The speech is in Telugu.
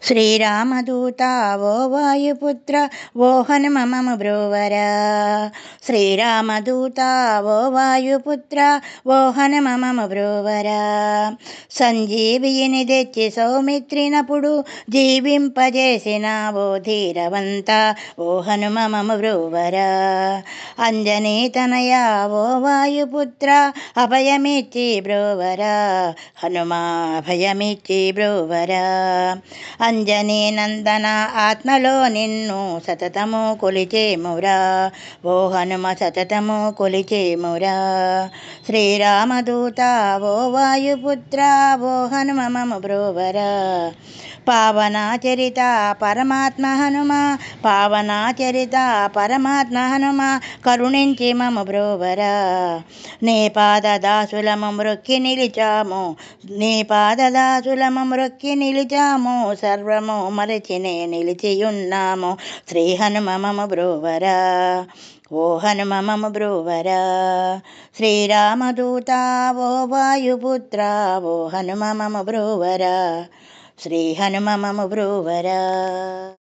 శ్రీరామదూత ఓ వాయుపుత్ర ఓ హనుమ మమ బ్రోవరా. శ్రీరామదూత ఓ వాయుపుత్ర ఓ హనుమ మమ బ్రోవరా. సంజీవిని తెచ్చి సౌమిత్రినప్పుడు జీవింపజేసిన ఓ ధీరవంత ఓ హనుమ మమ బ్రోవరా. అంజనీ తనయ ఓ వాయుపుత్ర అభయమిచ్చి బ్రోవరా. హనుమా అభయమిచ్చి బ్రోవరా. అంజనీ నందన ఆత్మలో నిన్ను సతతము కొలిచేమురా. ఓ హనుమ సతతము కొలిచేమురా. శ్రీరామదూత ఓ వాయుపుత్ర ఓ హనుమ మమ బ్రోవరా. పావనాచరిత పరమాత్మ హనుమ పావనాచరిత పరమాత్మ హనుమ కరుణించి మమ బ్రోవరా. నీ పాదదాసులము మ్రొక్కి నిలిచాము నీ పాదదాసులము మ్రొక్కి నిలిచాము సర్వము మరచినే నిలిచియున్నాము శ్రీ హనుమ మమ బ్రోవరా. ఓ హనుమ మమ బ్రోవరా. శ్రీరామదూత ఓ వాయుపుత్ర ఓ హనుమ మమ బ్రోవరా. శ్రీ హనుమ మమ బ్రోవరా.